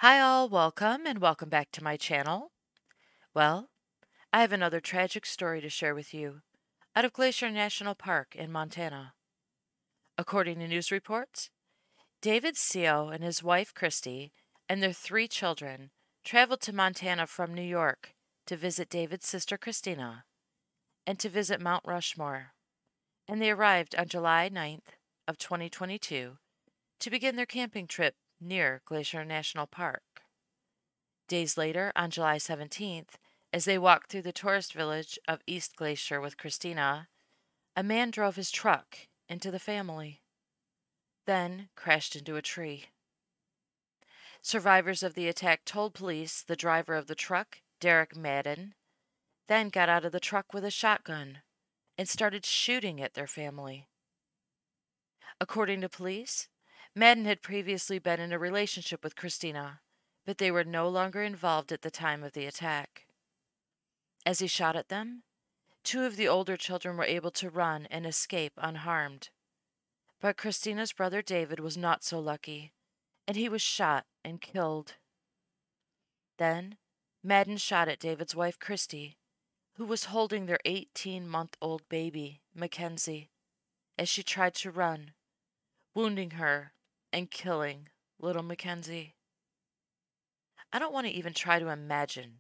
Hi all, welcome and welcome back to my channel. Well, I have another tragic story to share with you out of Glacier National Park in Montana. According to news reports, David Seo and his wife Christy and their three children traveled to Montana from New York to visit David's sister Christina and to visit Mount Rushmore, and they arrived on July 9th of 2022 to begin their camping trip near Glacier National Park. Days later, on July 17th, as they walked through the tourist village of East Glacier with Christina, a man drove his truck into the family, then crashed into a tree. Survivors of the attack told police the driver of the truck, Derek Madden, then got out of the truck with a shotgun and started shooting at their family. According to police, Madden had previously been in a relationship with Christina, but they were no longer involved at the time of the attack. As he shot at them, two of the older children were able to run and escape unharmed. But Christina's brother David was not so lucky, and he was shot and killed. Then, Madden shot at David's wife Christy, who was holding their 18-month-old baby, Mackenzie, as she tried to run, wounding her and killing little Mackenzie. I don't want to even try to imagine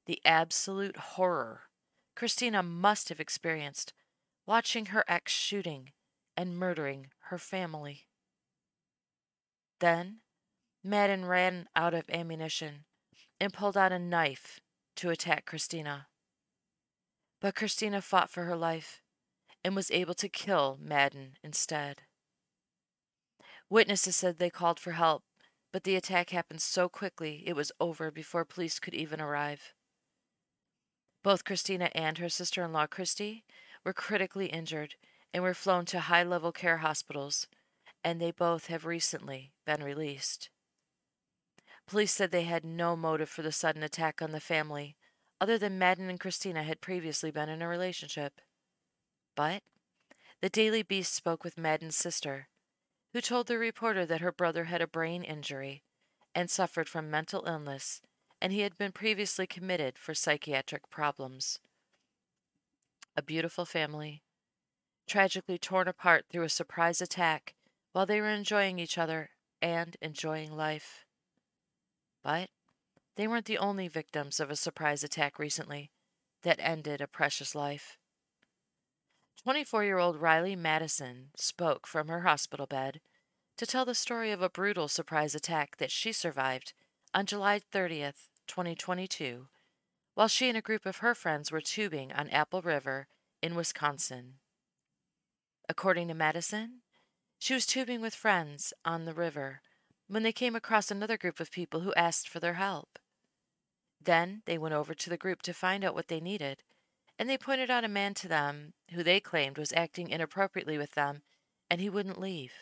the absolute horror Christina must have experienced watching her ex shooting and murdering her family. Then, Madden ran out of ammunition and pulled out a knife to attack Christina. But Christina fought for her life and was able to kill Madden instead. Witnesses said they called for help, but the attack happened so quickly it was over before police could even arrive. Both Christina and her sister-in-law Christy were critically injured and were flown to high-level care hospitals, and they both have recently been released. Police said they had no motive for the sudden attack on the family, other than Madden and Christina had previously been in a relationship. But the Daily Beast spoke with Madden's sister, who told the reporter that her brother had a brain injury and suffered from mental illness, and he had been previously committed for psychiatric problems. A beautiful family, tragically torn apart through a surprise attack while they were enjoying each other and enjoying life. But they weren't the only victims of a surprise attack recently that ended a precious life. 24-year-old Riley Madison spoke from her hospital bed to tell the story of a brutal surprise attack that she survived on July 30th, 2022, while she and a group of her friends were tubing on Apple River in Wisconsin. According to Madison, she was tubing with friends on the river when they came across another group of people who asked for their help. Then they went over to the group to find out what they needed, and they pointed out a man to them who they claimed was acting inappropriately with them, and he wouldn't leave.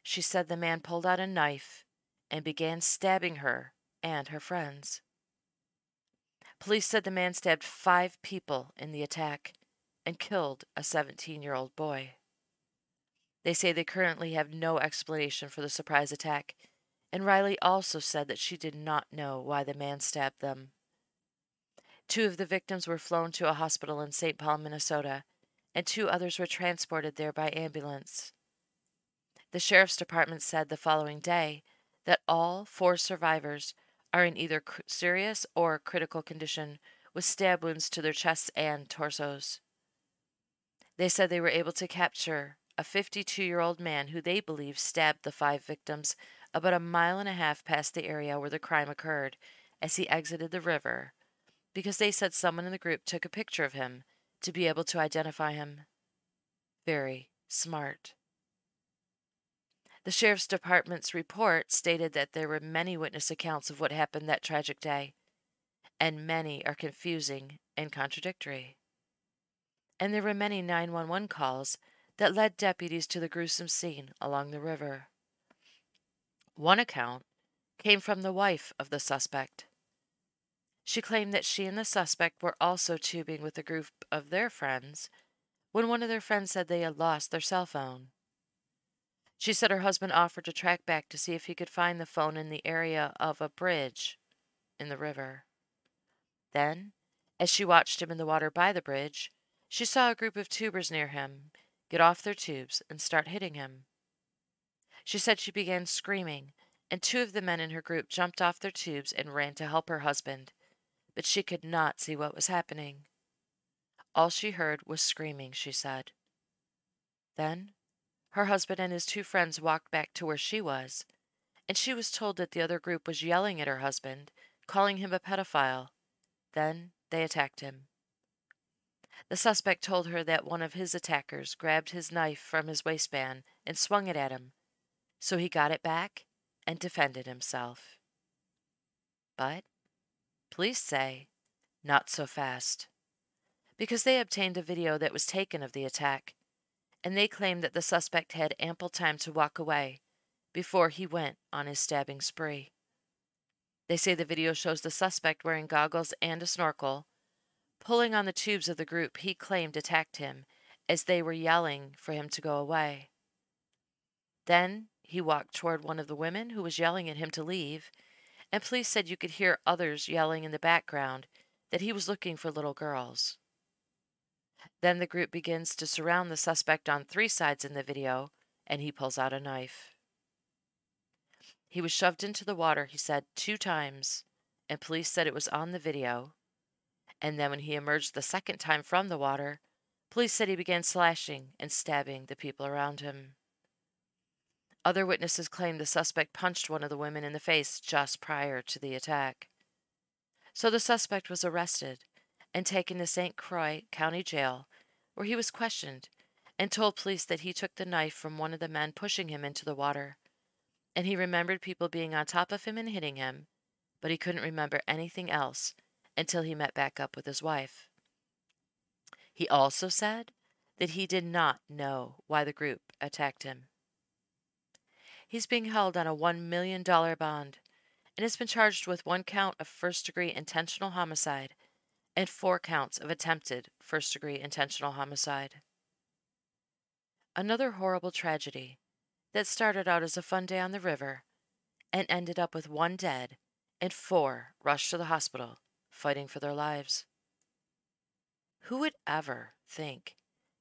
She said the man pulled out a knife and began stabbing her and her friends. Police said the man stabbed 5 people in the attack and killed a 17-year-old boy. They say they currently have no explanation for the surprise attack, and Riley also said that she did not know why the man stabbed them. 2 of the victims were flown to a hospital in St. Paul, Minnesota, and 2 others were transported there by ambulance. The sheriff's department said the following day that all 4 survivors are in either serious or critical condition with stab wounds to their chests and torsos. They said they were able to capture a 52-year-old man who they believe stabbed the 5 victims about a mile and a half past the area where the crime occurred as he exited the river, because they said someone in the group took a picture of him to be able to identify him. Very smart. The sheriff's department's report stated that there were many witness accounts of what happened that tragic day, and many are confusing and contradictory. And there were many 911 calls that led deputies to the gruesome scene along the river. One account came from the wife of the suspect. She claimed that she and the suspect were also tubing with a group of their friends when one of their friends said they had lost their cell phone. She said her husband offered to track back to see if he could find the phone in the area of a bridge in the river. Then, as she watched him in the water by the bridge, she saw a group of tubers near him get off their tubes and start hitting him. She said she began screaming, and two of the men in her group jumped off their tubes and ran to help her husband, but she could not see what was happening. All she heard was screaming, she said. Then, her husband and his two friends walked back to where she was, and she was told that the other group was yelling at her husband, calling him a pedophile. Then they attacked him. The suspect told her that one of his attackers grabbed his knife from his waistband and swung it at him, so he got it back and defended himself. But police say not so fast, because they obtained a video that was taken of the attack, and they claim that the suspect had ample time to walk away before he went on his stabbing spree. They say the video shows the suspect wearing goggles and a snorkel, pulling on the tubes of the group he claimed attacked him as they were yelling for him to go away. Then he walked toward one of the women who was yelling at him to leave, and police said you could hear others yelling in the background that he was looking for little girls. Then the group begins to surround the suspect on three sides in the video, and he pulls out a knife. He was shoved into the water, he said, 2 times, and police said it was on the video. And then when he emerged the second time from the water, police said he began slashing and stabbing the people around him. Other witnesses claimed the suspect punched one of the women in the face just prior to the attack. So the suspect was arrested and taken to St. Croix County Jail, where he was questioned and told police that he took the knife from one of the men pushing him into the water, and he remembered people being on top of him and hitting him, but he couldn't remember anything else until he met back up with his wife. He also said that he did not know why the group attacked him. He's being held on a $1 million bond and has been charged with 1 count of first-degree intentional homicide and 4 counts of attempted first-degree intentional homicide. Another horrible tragedy that started out as a fun day on the river and ended up with 1 dead and 4 rushed to the hospital fighting for their lives. Who would ever think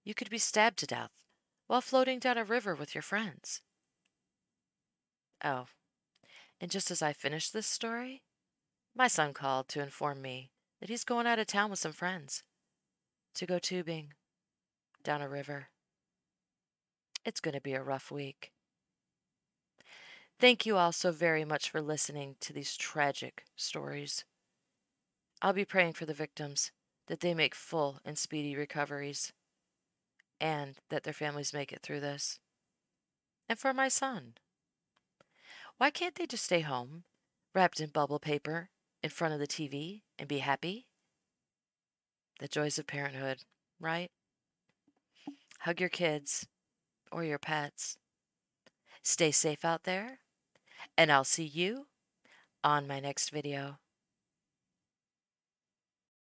you could be stabbed to death while floating down a river with your friends? Oh, and just as I finished this story, my son called to inform me that he's going out of town with some friends to go tubing down a river. It's going to be a rough week. Thank you all so very much for listening to these tragic stories. I'll be praying for the victims that they make full and speedy recoveries and that their families make it through this. And for my son, why can't they just stay home, wrapped in bubble paper, in front of the TV, and be happy? The joys of parenthood, right? Hug your kids or your pets. Stay safe out there, and I'll see you on my next video.